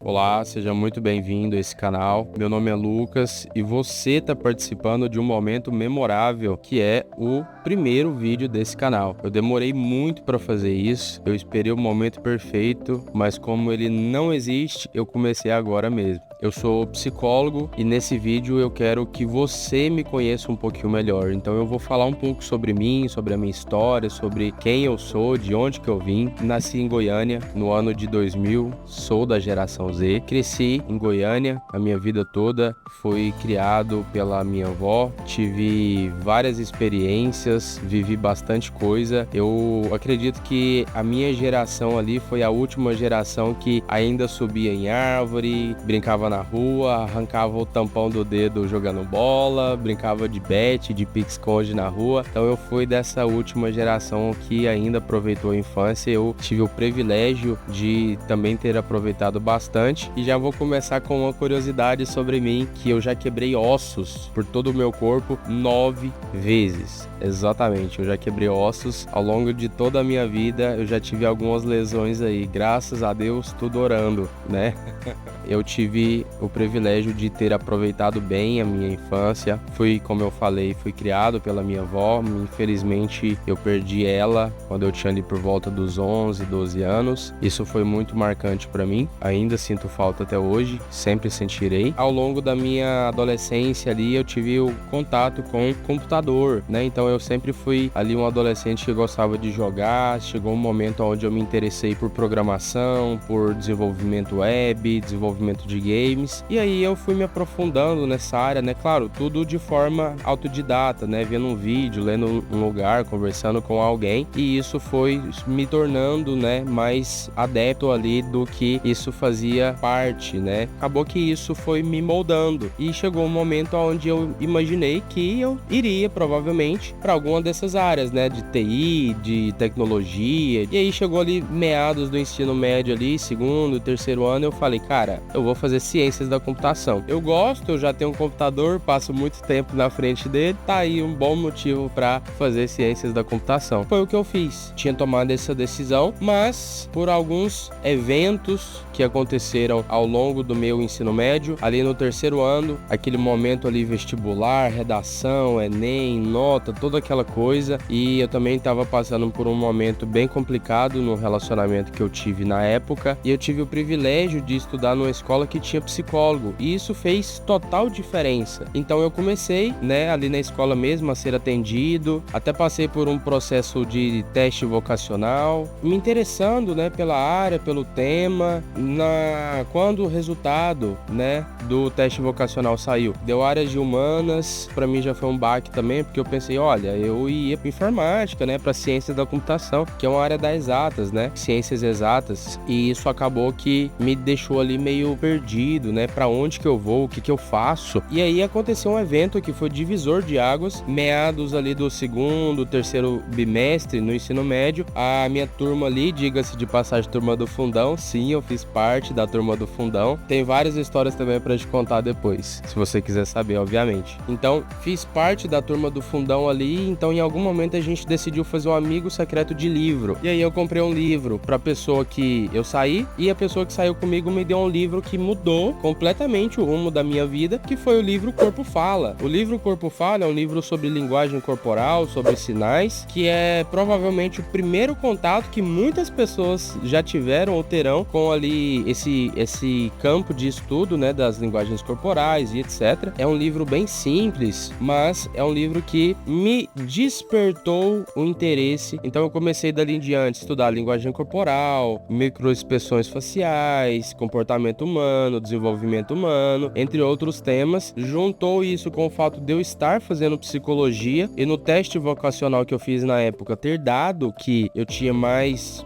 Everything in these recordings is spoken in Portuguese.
Olá, seja muito bem-vindo a esse canal. Meu nome é Lucas e você está participando de um momento memorável que é o primeiro vídeo desse canal. Eu demorei muito para fazer isso, eu esperei o momento perfeito, mas como ele não existe, eu comecei agora mesmo. Eu sou psicólogo e nesse vídeo eu quero que você me conheça um pouquinho melhor. Então eu vou falar um pouco sobre mim, sobre a minha história, sobre quem eu sou, de onde que eu vim. Nasci em Goiânia no ano de 2000, sou da geração Z. Cresci em Goiânia a minha vida toda, fui criado pela minha avó, tive várias experiências, vivi bastante coisa. Eu acredito que a minha geração ali foi a última geração que ainda subia em árvore, brincava na rua, arrancava o tampão do dedo jogando bola, brincava de bete, de pique-esconde na rua. Então eu fui dessa última geração que ainda aproveitou a infância. Eu tive o privilégio de também ter aproveitado bastante. E já vou começar com uma curiosidade sobre mim, que eu já quebrei ossos por todo o meu corpo 9 vezes. Exatamente, eu já quebrei ossos ao longo de toda a minha vida. Eu já tive algumas lesões aí, graças a Deus, tudo orando, né? Eu tive o privilégio de ter aproveitado bem a minha infância. Como eu falei, fui criado pela minha avó. Infelizmente, eu perdi ela quando eu tinha ali por volta dos 11, 12 anos. Isso foi muito marcante para mim. Ainda sinto falta até hoje, sempre sentirei. Ao longo da minha adolescência ali, eu tive o contato com o computador, né? Então eu sempre fui ali um adolescente que gostava de jogar. Chegou um momento onde eu me interessei por programação, por desenvolvimento web, desenvolvimento de games, e aí eu fui me aprofundando nessa área, né? Claro, tudo de forma autodidata, né? Vendo um vídeo, lendo um lugar, conversando com alguém, e isso foi me tornando, né, mais adepto ali do que isso fazia parte, né? Acabou que isso foi me moldando, e chegou um momento onde eu imaginei que eu iria provavelmente para alguma dessas áreas, né? De TI, de tecnologia, e aí chegou ali meados do ensino médio ali, segundo, terceiro ano, eu falei, cara, eu vou fazer ciências da computação. Eu gosto, eu já tenho um computador, passo muito tempo na frente dele, tá aí um bom motivo para fazer ciências da computação. Foi o que eu fiz. Tinha tomado essa decisão, mas por alguns eventos que aconteceram ao longo do meu ensino médio, ali no terceiro ano, aquele momento ali vestibular, redação, Enem, nota, toda aquela coisa, e eu também estava passando por um momento bem complicado no relacionamento que eu tive na época, e eu tive o privilégio de estudar numa escola que tinha psicólogo, e isso fez total diferença. Então eu comecei, né, ali na escola mesmo a ser atendido, até passei por um processo de teste vocacional, me interessando, né, pela área, pelo tema. Quando o resultado, né, do teste vocacional saiu, deu áreas de humanas, para mim já foi um baque também, porque eu pensei, olha, eu ia para informática, né, para ciências da computação, que é uma área das exatas, né, ciências exatas, e isso acabou que me deixou ali meio perdido, né, para onde que eu vou, o que que eu faço. E aí aconteceu um evento que foi divisor de águas, meados ali do segundo, terceiro bimestre no ensino médio. A minha turma ali, diga-se de passagem, turma do fundão, sim, eu fiz parte da turma do fundão. Tem várias histórias também pra te contar depois, se você quiser saber, obviamente. Então, fiz parte da turma do fundão ali, então em algum momento a gente decidiu fazer um amigo secreto de livro. E aí eu comprei um livro pra pessoa que eu saí, e a pessoa que saiu comigo me deu um livro que mudou completamente o rumo da minha vida, que foi o livro Corpo Fala. O livro Corpo Fala é um livro sobre linguagem corporal, sobre sinais, que é provavelmente o primeiro contato que muitas pessoas já tiveram ou terão com ali esse campo de estudo, né, das linguagens corporais e etc. É um livro bem simples, mas é um livro que me despertou o interesse. Então eu comecei dali em diante a estudar linguagem corporal, microexpressões faciais, comportamento humano, desenvolvimento humano, entre outros temas. Juntou isso com o fato de eu estar fazendo psicologia e no teste vocacional que eu fiz na época ter dado que eu tinha mais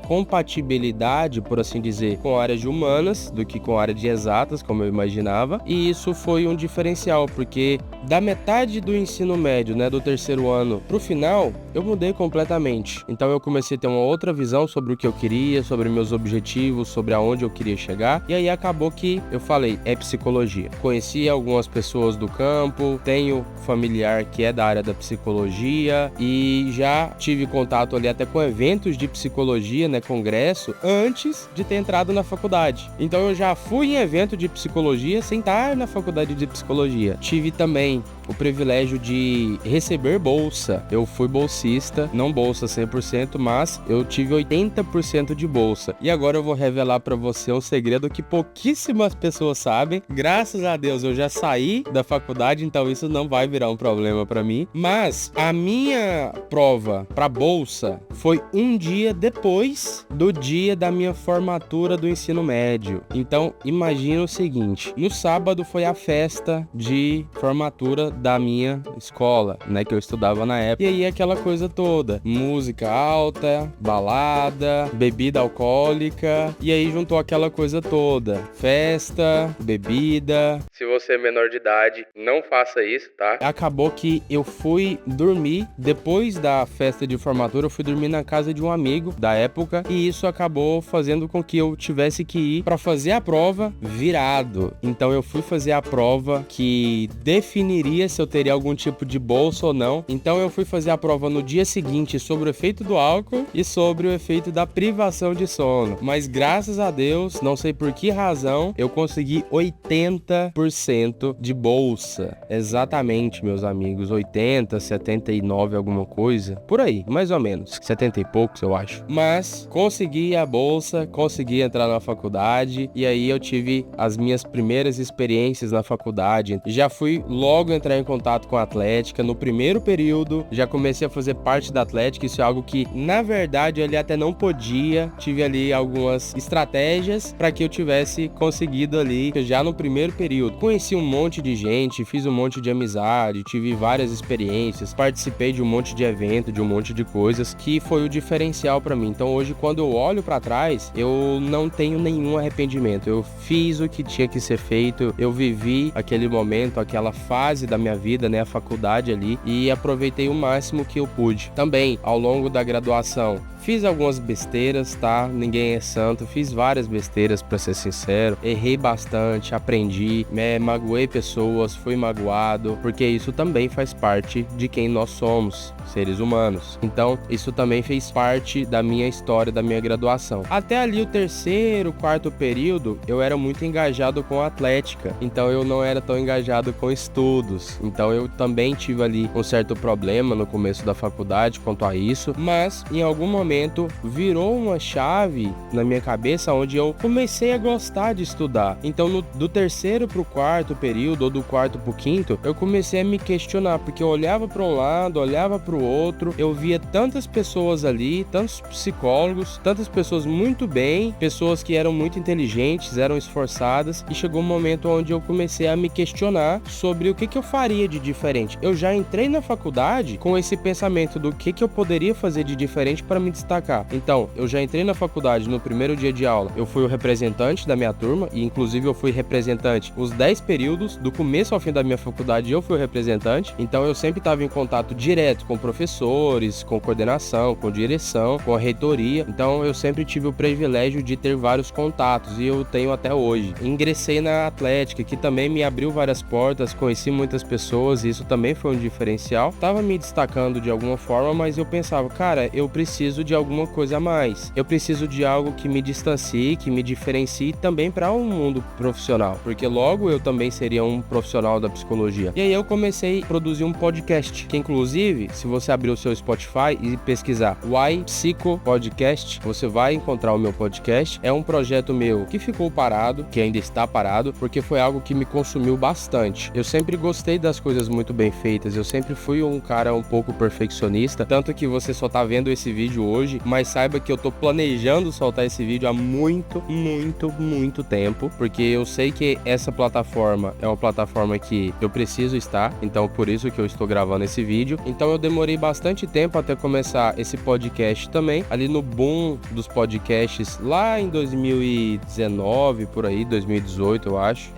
compatibilidade, por assim dizer, com a área de humanas do que com a área de exatas, como eu imaginava. E isso foi um diferencial, porque da metade do ensino médio, né, do terceiro ano pro final, eu mudei completamente. Então eu comecei a ter uma outra visão sobre o que eu queria, sobre meus objetivos, sobre aonde eu queria chegar. E aí acabou que eu falei, é psicologia. Conheci algumas pessoas do campo, tenho familiar que é da área da psicologia e já tive contato ali até com eventos de psicologia, né, congresso, antes de ter entrado na faculdade. faculdade. Então eu já fui em evento de psicologia sem estar na faculdade de psicologia. Tive também o privilégio de receber bolsa. Eu fui bolsista, não bolsa 100%, mas eu tive 80% de bolsa. E agora eu vou revelar pra você um segredo que pouquíssimas pessoas sabem. Graças a Deus eu já saí da faculdade, então isso não vai virar um problema pra mim. Mas a minha prova pra bolsa foi um dia depois do dia da minha formatura do ensino médio. Então imagina o seguinte, no sábado foi a festa de formatura da minha escola, né, que eu estudava na época. E aí aquela coisa toda, música alta, balada, bebida alcoólica, e aí juntou aquela coisa toda, festa, bebida. Se você é menor de idade, não faça isso, tá? Acabou que eu fui dormir, depois da festa de formatura, eu fui dormir na casa de um amigo da época, e isso acabou fazendo com que eu tivesse que ir para fazer a prova virado. Então eu fui fazer a prova que definiria se eu teria algum tipo de bolsa ou não. Então eu fui fazer a prova no dia seguinte sobre o efeito do álcool e sobre o efeito da privação de sono. Mas graças a Deus, não sei por que razão, eu consegui 80% de bolsa. Exatamente, meus amigos, 80, 79, alguma coisa. Por aí, mais ou menos. 70 e poucos, eu acho. Mas consegui a bolsa, consegui entrar na faculdade e aí eu tive as minhas primeiras experiências na faculdade. Já fui logo entrar em contato com a Atlética. No primeiro período, já comecei a fazer parte da Atlética. Isso é algo que, na verdade, ele até não podia. Tive ali algumas estratégias para que eu tivesse conseguido ali já no primeiro período. Conheci um monte de gente, fiz um monte de amizade, tive várias experiências, participei de um monte de evento, de um monte de coisas, que foi o diferencial para mim. Então hoje, quando eu olho para trás, eu não tenho nenhum arrependimento. Eu fiz o que tinha que ser feito, eu vivi aquele momento, aquela fase da minha vida, né, a faculdade ali, e aproveitei o máximo que eu pude. Também, ao longo da graduação, fiz algumas besteiras, tá? Ninguém é santo. Fiz várias besteiras, pra ser sincero. Errei bastante, aprendi, magoei pessoas, fui magoado, porque isso também faz parte de quem nós somos, seres humanos. Então, isso também fez parte da minha história, da minha graduação. Até ali o terceiro, quarto período, eu era muito engajado com a Atlética. Então, eu não era tão engajado com estudos. Então, eu também tive ali um certo problema no começo da faculdade quanto a isso. Mas, em algum momento, virou uma chave na minha cabeça onde eu comecei a gostar de estudar. Então, do terceiro pro quarto período, ou do quarto pro quinto, eu comecei a me questionar, porque eu olhava para um lado, olhava para o outro, eu via tantas pessoas ali, tantos psicólogos, tantas pessoas muito bem, pessoas que eram muito inteligentes, eram esforçadas, e chegou um momento onde eu comecei a me questionar sobre o que eu faria de diferente. Eu já entrei na faculdade com esse pensamento do que eu poderia fazer de diferente para me destacar. Então, eu já entrei na faculdade no primeiro dia de aula, eu fui o representante da minha turma, e inclusive eu fui representante os 10 períodos, do começo ao fim da minha faculdade eu fui o representante, então eu sempre estava em contato direto com professores, com coordenação, com direção, com a reitoria, então eu sempre tive o privilégio de ter vários contatos, e eu tenho até hoje. Ingressei na Atlética, que também me abriu várias portas, conheci muitas pessoas, e isso também foi um diferencial. Tava me destacando de alguma forma, mas eu pensava, cara, eu preciso de alguma coisa a mais. Eu preciso de algo que me distancie, que me diferencie também para um mundo profissional, porque logo eu também seria um profissional da psicologia. E aí eu comecei a produzir um podcast, que inclusive, se você abrir o seu Spotify e pesquisar Why Psico Podcast, você vai encontrar o meu podcast. É um projeto meu que ficou parado, que ainda está parado, porque foi algo que me consumiu bastante. Eu sempre gostei das coisas muito bem feitas, eu sempre fui um cara um pouco perfeccionista, tanto que você só tá vendo esse vídeo hoje, mas saiba que eu tô planejando soltar esse vídeo há muito tempo, porque eu sei que essa plataforma é uma plataforma que eu preciso estar, então por isso que eu estou gravando esse vídeo. Então eu demorei bastante tempo até começar esse podcast também, ali no boom dos podcasts lá em 2019, por aí, 2018 eu acho,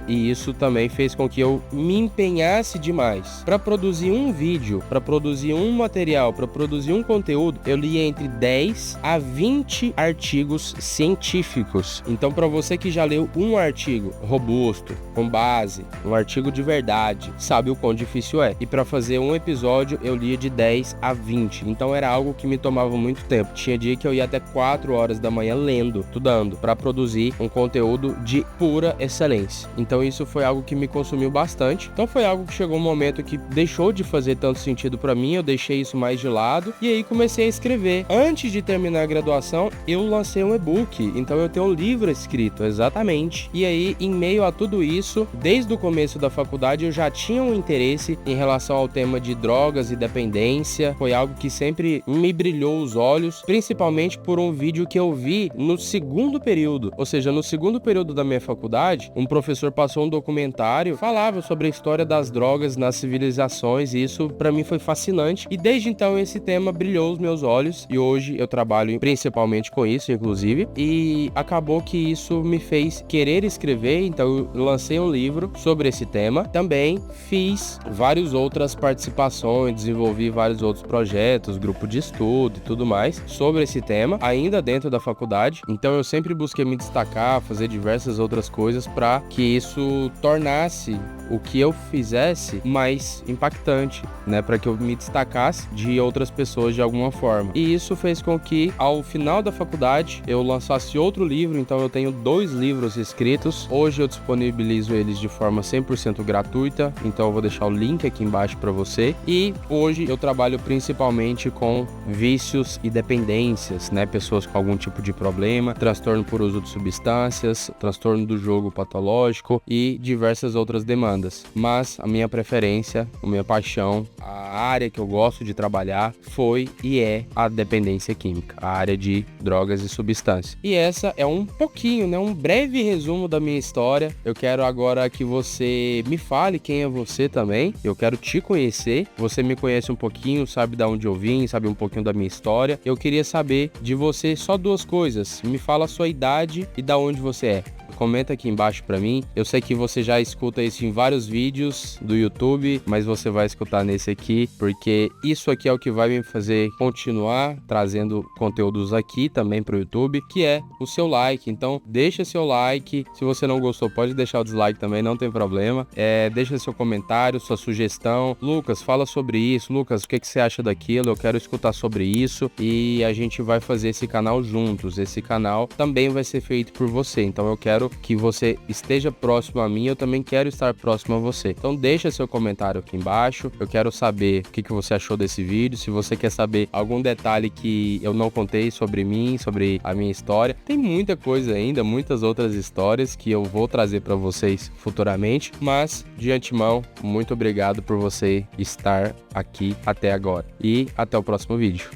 e isso também fez com que eu me empenhasse demais para produzir um vídeo, para produzir um material, para produzir um conteúdo. Eu lia entre 10 a 20 artigos científicos. Então, para você que já leu um artigo robusto, com base, um artigo de verdade, sabe o quão difícil é. E para fazer um episódio, eu lia de 10 a 20. Então, era algo que me tomava muito tempo. Tinha dia que eu ia até 4 horas da manhã lendo, estudando, para produzir um conteúdo de pura excelência. Então, isso foi algo que me consumiu bastante. Então, foi algo que chegou um momento que deixou de fazer tanto sentido para mim, eu deixei isso mais de lado e aí comecei a escrever. Antes de terminar a graduação, eu lancei um e-book, então eu tenho um livro escrito, exatamente. E aí, em meio a tudo isso, desde o começo da faculdade, eu já tinha um interesse em relação ao tema de drogas e dependência. Foi algo que sempre me brilhou os olhos, principalmente por um vídeo que eu vi no segundo período. Ou seja, no segundo período da minha faculdade, um professor passou um documentário, falava sobre a história das drogas nas civilizações, e isso para mim foi fascinante. E desde então esse tema brilhou os meus olhos e hoje eu trabalho principalmente com isso, inclusive, e acabou que isso me fez querer escrever, então eu lancei um livro sobre esse tema. Também fiz várias outras participações, desenvolvi vários outros projetos, grupo de estudo e tudo mais sobre esse tema, ainda dentro da faculdade. Então eu sempre busquei me destacar, fazer diversas outras coisas para que isso tornasse o que eu fizesse mais impactante, né, para que eu me destacasse de outras pessoas de alguma forma. E isso fez com que, ao final da faculdade, eu lançasse outro livro. Então eu tenho 2 livros escritos. Hoje eu disponibilizo eles de forma 100% gratuita, então eu vou deixar o link aqui embaixo para você. E hoje eu trabalho principalmente com vícios e dependências, né, pessoas com algum tipo de problema, transtorno por uso de substâncias, transtorno do jogo patológico e diversas outras demandas. Mas a minha preferência, a minha paixão, a área que eu gosto de trabalhar foi e é a dependência química, a área de drogas e substâncias. E essa é um pouquinho, né, um breve resumo da minha história. Eu quero agora que você me fale quem é você também. Eu quero te conhecer. Você me conhece um pouquinho, sabe de onde eu vim, sabe um pouquinho da minha história. Eu queria saber de você só 2 coisas. Me fala a sua idade e da onde você é. Comenta aqui embaixo pra mim. Eu sei que você já escuta isso em vários vídeos do YouTube, mas você vai escutar nesse aqui, porque isso aqui é o que vai me fazer continuar trazendo conteúdos aqui também pro YouTube, que é o seu like. Então, deixa seu like. Se você não gostou, pode deixar o dislike também, não tem problema. Deixa seu comentário, sua sugestão. Lucas, fala sobre isso. Lucas, o que você acha daquilo? Eu quero escutar sobre isso. E a gente vai fazer esse canal juntos. Esse canal também vai ser feito por você. Então, eu quero que você esteja próximo a mim, eu também quero estar próximo a você. Então deixa seu comentário aqui embaixo, eu quero saber o que você achou desse vídeo, se você quer saber algum detalhe que eu não contei sobre mim, sobre a minha história. Tem muita coisa ainda, muitas outras histórias que eu vou trazer para vocês futuramente, mas de antemão, muito obrigado por você estar aqui até agora e até o próximo vídeo.